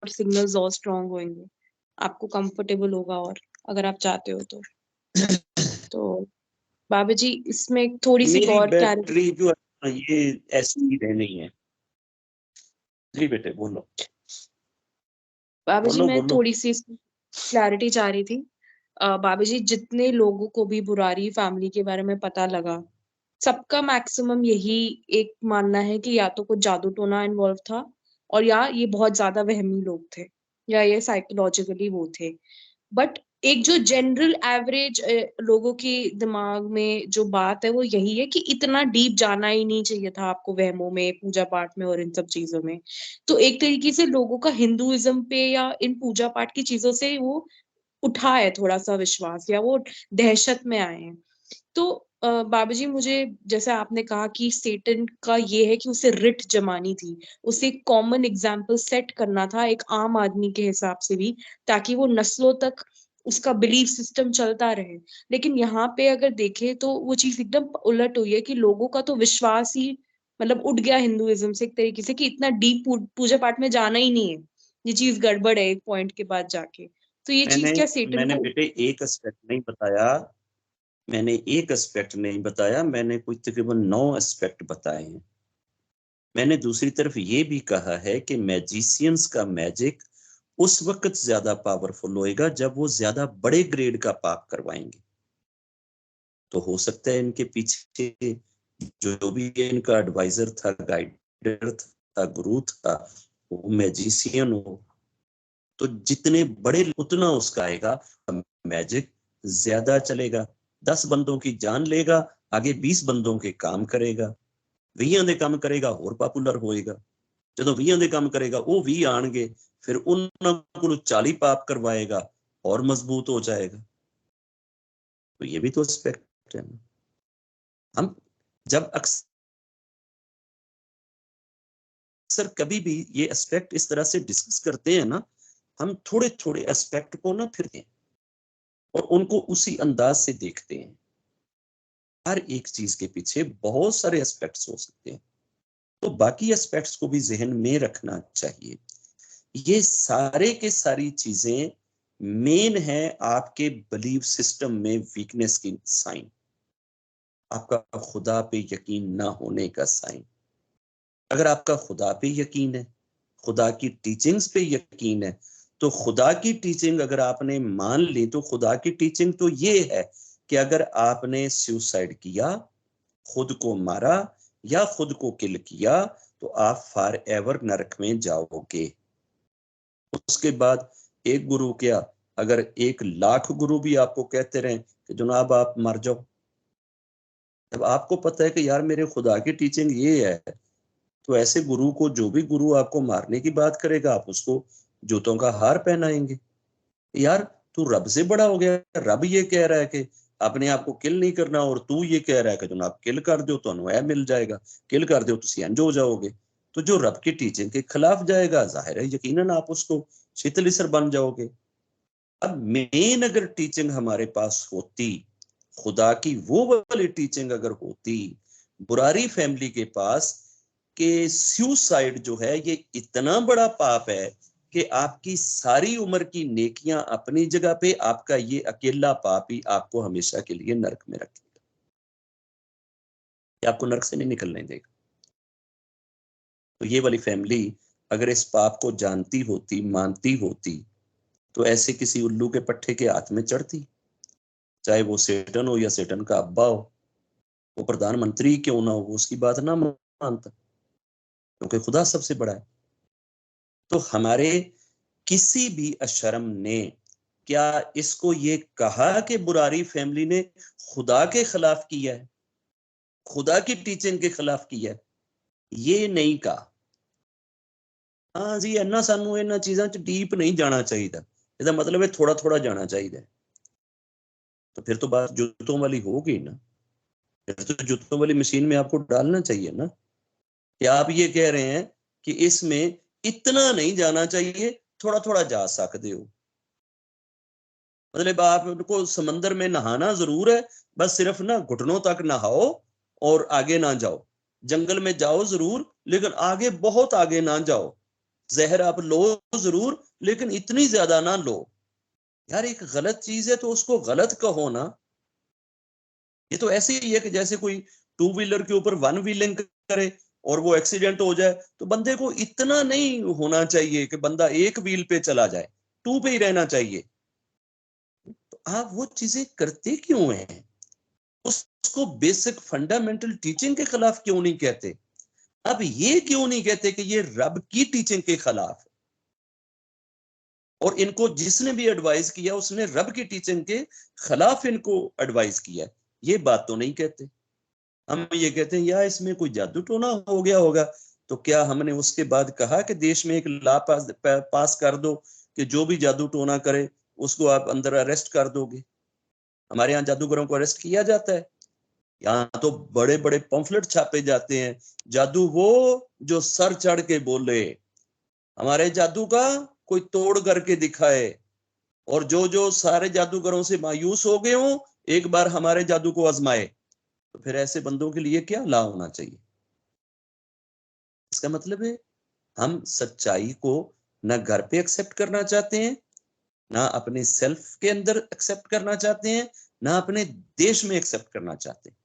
Signals और strong होंगे, आपको कंफर्टेबल होगा और अगर आप चाहते हो तो बाबा जी इसमें थोड़ी सी मेरी और बैटरी जो है ये ऐसी ही रहनी है। जी बेटे बोलो। बाबा जी बोलो मैं बोलो। थोड़ी सी क्लैरिटी चाह रही थी। बाबा जी जितने लोगों को भी बुरारी फैमिली के बारे में पता लगा, सबका मैक्सिमम यही एक मानना है कि या तो कुछ जादू टोना इन्वॉल्व था और या ये बहुत ज्यादा वहमी लोग थे या ये साइकोलॉजिकली वो थे। बट एक जो जनरल एवरेज लोगों के दिमाग में जो बात है वो यही है कि इतना डीप जाना ही नहीं चाहिए था आपको वहमों में, पूजा पाठ में और इन सब चीजों में। तो एक तरीके से लोगों का हिंदुइज्म पे या इन पूजा पाठ की चीजों से वो उठा है थोड़ा सा विश्वास, या वो दहशत में आए हैं। तो बाबा जी मुझे जैसे आपने कहा कि सेटन का ये है कि उसे रिट जमानी थी, उसे एक कॉमन एग्जाम्पल सेट करना था एक आम आदमी के हिसाब से भी, ताकि वो नस्लों तक उसका बिलीफ सिस्टम चलता रहे। लेकिन यहाँ पे अगर देखें तो वो चीज एकदम उलट हुई है कि लोगों का तो विश्वास ही मतलब उठ गया हिंदुइज्म से एक तरीके से, कि इतना डीप पूजा पाठ में जाना ही नहीं है, ये चीज गड़बड़ है एक पॉइंट के बाद जाके। तो ये चीज क्या सेटन मैंने को बेटे एक एस्पेक्ट नहीं बताया, मैंने एक एस्पेक्ट नहीं बताया, मैंने कुछ तकरीबन 9 एस्पेक्ट बताए हैं। मैंने दूसरी तरफ ये भी कहा है कि मैजिशियंस का मैजिक उस वक्त ज्यादा पावरफुल होएगा जब वो ज्यादा बड़े ग्रेड का पाप करवाएंगे। तो हो सकता है इनके पीछे जो भी इनका एडवाइजर था, गाइडर था, गुरु था, वो मैजिशियन हो। तो जितने बड़े उतना उसका आएगा, मैजिक ज्यादा चलेगा। 10 बंदों की जान लेगा, आगे 20 बंदों के काम करेगा, 20 ਦੇ ਕੰਮ ਕਰੇਗਾ, ਹੋਰ ਪਪੂਲਰ ਹੋਏਗਾ। ਜਦੋਂ 20 ਦੇ ਕੰਮ ਕਰੇਗਾ ਉਹ 20 ਆਣਗੇ, ਫਿਰ ਉਹਨਾਂ ਕੋਲ 40 ਪਾਪ करवाएगा और मजबूत हो जाएगा। तो ये भी तो एस्पेक्ट है ना। हम जब अक्सर कभी भी ये एस्पेक्ट इस तरह से डिस्कस करते हैं ना, हम थोड़े थोड़े एस्पेक्ट को ना फिरते हैं और उनको उसी अंदाज से देखते हैं। हर एक चीज के पीछे बहुत सारे एस्पेक्ट्स हो सकते हैं, तो बाकी एस्पेक्ट्स को भी जहन में रखना चाहिए। ये सारे के सारी चीजें मेन है आपके बिलीफ सिस्टम में वीकनेस की साइन, आपका खुदा पे यकीन ना होने का साइन। अगर आपका खुदा पे यकीन है, खुदा की टीचिंग्स पे यकीन है, तो खुदा की टीचिंग अगर आपने मान ली, तो खुदा की टीचिंग तो ये है कि अगर आपने सुसाइड किया, खुद को मारा या खुद को किल किया, तो आप फॉर एवर नरक में जाओगे। उसके बाद एक गुरु क्या, अगर 1,00,000 गुरु भी आपको कहते रहे कि जनाब आप मर जाओ, जब आपको पता है कि यार मेरे खुदा की टीचिंग ये है, तो ऐसे गुरु को, जो भी गुरु आपको मारने की बात करेगा, आप उसको जूतों का हार पहनाएंगे। यार तू रब से बड़ा हो गया, रब ये कह रहा है कि अपने आप को किल नहीं करना, और तू ये कह रहा है कि जनाब किल कर दो तो ए मिल जाएगा, किल कर दो तो इंज हो जाओगे। तो जो रब की टीचिंग के खिलाफ जाएगा, जाहिर है यकीनन आप उसको शीतलिसर बन जाओगे। अब मेन अगर टीचिंग हमारे पास होती, खुदा की वो वाली टीचिंग अगर होती बुरारी फैमिली के पास, कि सुसाइड जो है ये इतना बड़ा पाप है कि आपकी सारी उम्र की नेकियां अपनी जगह पे, आपका ये अकेला पाप ही आपको हमेशा के लिए नरक में रखेगा, आपको नरक से नहीं निकलने देगा। तो ये वाली फैमिली अगर इस पाप को जानती होती, मानती होती, तो ऐसे किसी उल्लू के पट्टे के हाथ में चढ़ती, चाहे वो सेटन हो या सेटन का अब्बा हो, वो प्रधानमंत्री क्यों ना हो, उसकी बात ना मानता, क्योंकि खुदा सबसे बड़ा है। तो हमारे किसी भी अशर्म ने क्या इसको ये कहा कि बुरारी फैमिली ने खुदा के खिलाफ किया है, खुदा की टीचिंग के खिलाफ किया है? ये नहीं कहा। हाँ जी, इन्ना सानू इन्हां चीज़ां च डीप नहीं जाना चाहिए, इसका मतलब है थोड़ा थोड़ा जाना चाहिए। तो फिर तो बात जूतों वाली होगी ना, फिर तो जूतों वाली मशीन में आपको डालना चाहिए ना, कि आप ये कह रहे हैं कि इसमें इतना नहीं जाना चाहिए, थोड़ा थोड़ा जा सकते हो। मतलब आपको समंदर में नहाना जरूर है, बस सिर्फ ना घुटनों तक नहाओ और आगे ना जाओ। जंगल में जाओ जरूर, लेकिन आगे बहुत आगे ना जाओ। जहर आप लो जरूर, लेकिन इतनी ज्यादा ना लो। यार एक गलत चीज है तो उसको गलत कहो ना। ये तो ऐसे ही है कि जैसे कोई टू व्हीलर के ऊपर वन व्हीलिंग करे और वो एक्सीडेंट हो जाए, तो बंदे को इतना नहीं होना चाहिए कि बंदा एक व्हील पे चला जाए, टू पे ही रहना चाहिए। तो आप वो चीजें करते क्यों हैं? उसको बेसिक फंडामेंटल टीचिंग के खिलाफ क्यों नहीं कहते? अब ये क्यों नहीं कहते कि ये रब की टीचिंग के खिलाफ है? और इनको जिसने भी एडवाइस किया उसने रब की टीचिंग के खिलाफ इनको एडवाइस किया, ये बात तो नहीं कहते। हम ये कहते हैं यार इसमें कोई जादू टोना हो गया होगा। तो क्या हमने उसके बाद कहा कि देश में एक लॉ पास कर दो कि जो भी जादू टोना करे उसको आप अंदर अरेस्ट कर दोगे? हमारे यहाँ जादूगरों को अरेस्ट किया जाता है। यहाँ तो बड़े बड़े पंफलेट छापे जाते हैं, जादू वो जो सर चढ़ के बोले, हमारे जादू का कोई तोड़ करके दिखाए, और जो जो सारे जादूगरों से मायूस हो गए हों एक बार हमारे जादू को आजमाए। तो फिर ऐसे बंदों के लिए क्या ला होना चाहिए? इसका मतलब है हम सच्चाई को ना घर पे एक्सेप्ट करना चाहते हैं, ना अपने सेल्फ के अंदर एक्सेप्ट करना चाहते हैं, ना अपने देश में एक्सेप्ट करना चाहते हैं।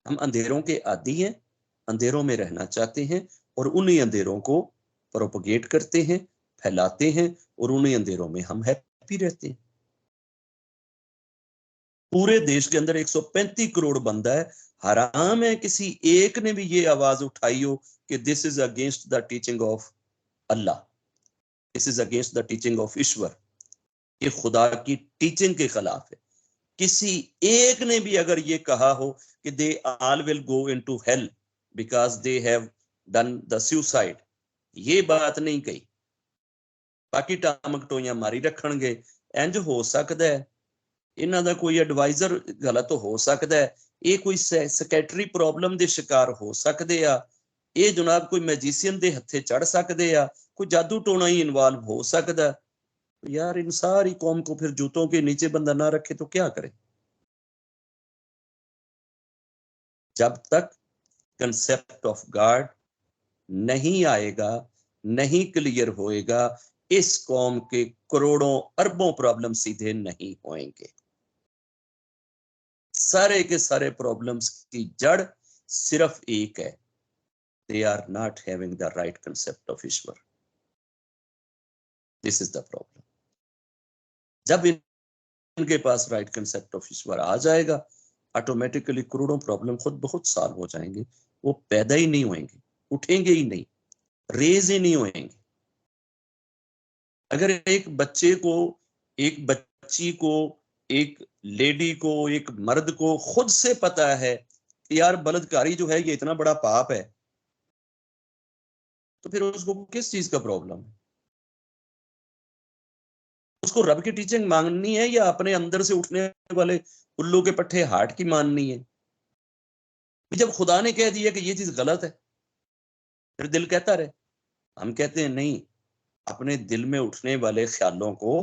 हम अंधेरों के आदी हैं, अंधेरों में रहना चाहते हैं, और उन्हीं अंधेरों को प्रोपोगेट करते हैं, फैलाते हैं, और उन्हीं अंधेरों में हम हैप्पी रहते हैं। पूरे देश के अंदर 135 करोड़ बंदा है, हराम है किसी एक ने भी ये आवाज उठाई हो कि this is against the teaching of Allah, this is against the teaching of Ishwar, ये खुदा की टीचिंग के खिलाफ है। किसी एक ने भी अगर ये कहा हो कि they all will go into hello because they have done the suicide, ये बात नहीं कही। बाकी टामक टोइयां मारी रखणगे। इंज हो सकता है इन्हां दा कोई एडवाइजर गलत हो सकता है, ये कोई सैकेटरी प्रॉब्लम के शिकार हो सकते आ, ये जनाब कोई मैजिशियन के हथे चढ़ सकते आ, कोई जादू टोना ही इन्वॉल्व हो सकता। यार इन सारी कौम को फिर जूतों के नीचे बंदा ना रखे तो क्या करे? जब तक कंसेप्ट ऑफ गॉड नहीं आएगा, नहीं क्लियर होएगा, इस कौम के करोड़ों अरबों प्रॉब्लम सीधे नहीं होंगे। सारे के सारे प्रॉब्लम्स की जड़ सिर्फ एक है, they are not having the right concept of Ishwar. This is the problem. जब इनके पास राइट कंसेप्ट ऑफ ईश्वर आ जाएगा, ऑटोमेटिकली करोड़ों प्रॉब्लम खुद बहुत सॉल्व हो जाएंगे। वो पैदा ही नहीं होंगे, उठेंगे ही नहीं, रेज ही नहीं होंगे। अगर एक बच्चे को, एक बच्ची को, एक लेडी को, एक मर्द को खुद से पता है कि यार बलात्कारी जो है ये इतना बड़ा पाप है, तो फिर उसको किस चीज का प्रॉब्लम है? उसको रब की टीचिंग माननी है या अपने अंदर से उठने वाले उल्लू के पट्टे हार्ट की माननी है? जब खुदा ने कह दिया कि ये चीज गलत है, फिर दिल कहता रहे। हम कहते हैं नहीं, अपने दिल में उठने वाले ख्यालों को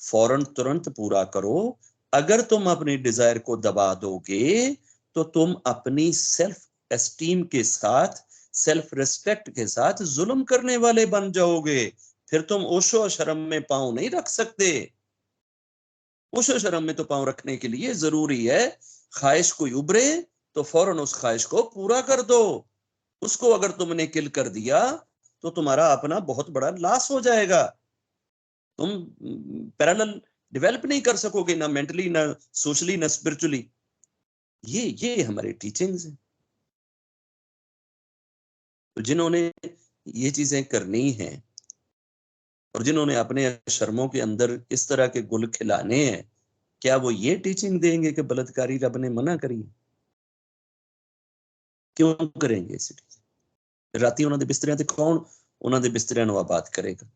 फौरन तुरंत पूरा करो। अगर तुम अपनी डिजायर को दबा दोगे तो तुम अपनी सेल्फ एस्टीम के साथ, सेल्फ रिस्पेक्ट के साथ जुल्म करने वाले बन जाओगे। फिर तुम ओशो शर्म में पांव नहीं रख सकते। ओशो शर्म में तो पांव रखने के लिए जरूरी है ख्वाहिश कोई उभरे तो फौरन उस ख्वाहिश को पूरा कर दो। उसको अगर तुमने किल कर दिया तो तुम्हारा अपना बहुत बड़ा लॉस हो जाएगा। तुम पैरेलल डेवलप नहीं कर सकोगे, ना मेंटली, ना सोशली, ना स्पिरिचुअली। ये हमारे टीचिंग्स हैं। तो जिन्होंने ये चीजें करनी हैं और जिन्होंने अपने शर्मों के अंदर इस तरह के गुल खिलाने हैं, क्या वो ये टीचिंग देंगे कि बलात्कारी रब ने मना करी? क्यों करेंगे ऐसी टीचिंग? राती उन्होंने बिस्तरियां ते कौन उन्होंने बिस्तरियां नु आबाद करेगा?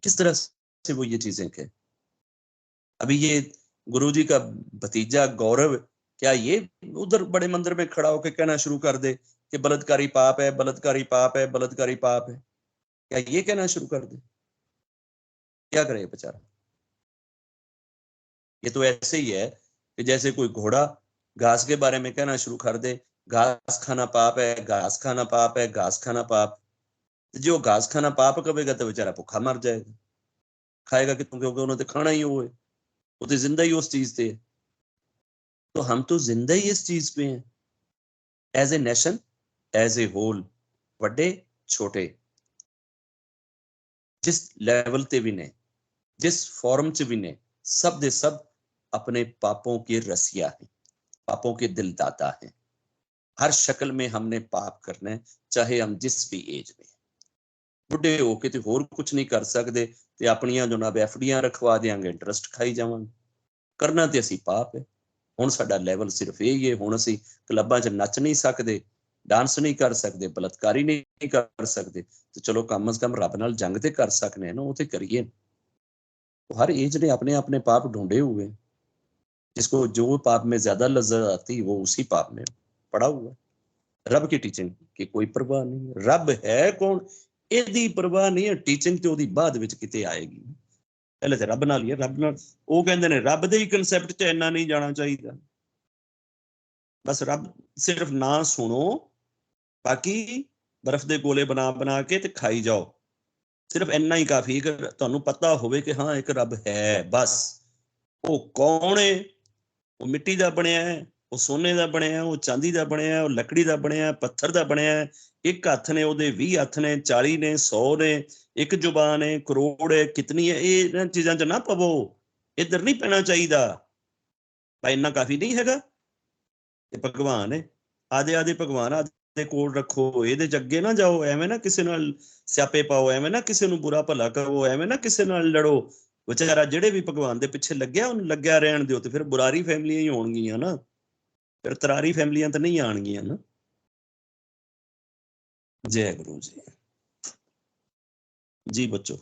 किस तरह से वो ये चीजें कहे? अभी ये गुरुजी का भतीजा गौरव, क्या ये उधर बड़े मंदिर में खड़ा होकर कहना शुरू कर दे कि बलात्कारी पाप है, बलात्कारी पाप है, बलात्कारी पाप है? क्या ये कहना शुरू कर दे? क्या करे बेचारा? ये तो ऐसे ही है कि जैसे कोई घोड़ा घास के बारे में कहना शुरू कर दे, घास खाना पाप है, घास खाना पाप है, घास खाना पाप। जो घास खाना पाप कहेगा तो बेचारा भुखा मर जाएगा, खाएगा कितों, क्योंकि उन्होंने तो खाना ही वो है, वो तो जिंदा ही उस चीज से है। तो हम तो जिंदा ही इस चीज पे हैं, as a nation, as a whole, बड़े छोटे, जिस लेवल ते भी ने, जिस फॉर्म च भी ने, सब दे सब अपने पापों के रसिया हैं, पापों के दिलदाता हैं। हर शक्ल में हमने पाप करना है, चाहे हम जिस भी एज में, बुढ़े होके तो होर कुछ नहीं कर सकते, ते अपनियां जनाब एफडियां रखवा देंगे, इंटरस्ट खाई जावांगे, करना ते असी पाप है। हुण साडा लैवल सिर्फ यही है, हुण असी क्लबां च नच नहीं सकते, डांस नहीं कर सकते, बलात्कारी नहीं कर सकते, तो चलो कम अज कम रब नाल जंग ते कर सकने हैं ना, वो तो करिए। तो हर एज ने अपने अपने पाप ढूंढे हुए, जिसको जो पाप में ज्यादा लज्जत आती वो उसी पाप में पड़ा हुआ। रब की टीचिंग की कोई परवाह नहीं, रब है कौन ਇਹਦੀ परवाह नहीं है, टीचिंग ਤੇ ਉਹਦੀ ਬਾਅਦ ਵਿੱਚ ਕਿਤੇ ਆਏਗੀ, ਪਹਿਲੇ ਤੇ ਰੱਬ ਨਾਲ ਹੀ ਹੈ। ਰੱਬ ਨਾਲ ਉਹ ਕਹਿੰਦੇ ਨੇ ਰੱਬ ਦੇ ਹੀ ਕਨਸੈਪਟ 'ਚ ਇੰਨਾ ਨਹੀਂ ਜਾਣਾ ਚਾਹੀਦਾ, ਬਸ ਰੱਬ ਸਿਰਫ ਨਾ ਸੁਣੋ, ਬਾਕੀ ਬਰਫ਼ ਦੇ ਗੋਲੇ ਬਣਾ ਬਣਾ ਕੇ ਤੇ ਖਾਈ ਜਾਓ, ਸਿਰਫ ਇੰਨਾ ਹੀ ਕਾਫੀ ਕਿ ਤੁਹਾਨੂੰ ਪਤਾ ਹੋਵੇ ਕਿ ਹਾਂ ਇੱਕ ਰੱਬ ਹੈ। ਬਸ ਉਹ ਕੌਣ ਹੈ? ਉਹ ਮਿੱਟੀ ਦਾ ਬਣਿਆ ਹੈ, ਉਹ ਸੋਨੇ ਦਾ ਬਣਿਆ ਹੈ, ਉਹ ਚਾਂਦੀ ਦਾ ਬਣਿਆ ਹੈ, ਉਹ ਲੱਕੜੀ ਦਾ ਬਣਿਆ ਹੈ, ਪੱਥਰ ਦਾ ਬਣਿਆ ਹੈ। ਇੱਕ ਹੱਥ ਨੇ ਉਹਦੇ 20 ਹੱਥ ਨੇ, 40 ਨੇ, 100 ਨੇ, ਇੱਕ ਜ਼ੁਬਾਨ ਹੈ, ਕਰੋੜ ਹੈ, ਕਿਤਨੀ ਹੈ, ਇਹ ਇਹਨਾਂ ਚੀਜ਼ਾਂ 'ਚ ਨਾ ਪਵੋ, ਇੱਧਰ ਨਹੀਂ ਪੈਣਾ ਚਾਹੀਦਾ। ਭਾਈ ਇੰਨਾ ਕਾਫੀ ਨਹੀਂ ਹੈਗਾ, ਇਹ ਭਗਵਾਨ ਹੈ, ਆਦੇ ਆਦੇ ਭਗਵਾਨ ਆਦੇ ਕੋਲ ਰੱਖੋ, ਇਹਦੇ 'ਚ ਅੱਗੇ ਨਾ ਜਾਓ, ਐਵੇਂ ਨਾ ਕਿਸੇ ਨਾਲ ਸਿਆਪੇ ਪਾਓ, ਐਵੇਂ ਨਾ ਕਿਸੇ ਨੂੰ ਬੁਰਾ ਭਲਾ ਕਰੋ, ਐਵੇਂ ਨਾ ਕਿਸੇ ਨਾਲ ਲੜੋ। ਵਿਚਾਰਾ ਜਿਹੜੇ ਵੀ ਭਗਵਾਨ ਦੇ ਪਿੱਛੇ ਲੱਗਿਆ ਉਹਨੂੰ ਲੱਗਿਆ ਰਹਿਣ ਦਿਓ, ਤੇ ਫਿਰ ਬੁਰਾਰੀ ਫੈਮਲੀਆਂ ਹੀ ਹੋਣਗੀਆਂ ਨਾ, ਫਿਰ ਤਰਾਰੀ ਫੈਮਲੀਆਂ ਤਾਂ ਨਹੀਂ ਆਣਗੀਆਂ ਨਾ। जय गुरु जी। जी बच्चों।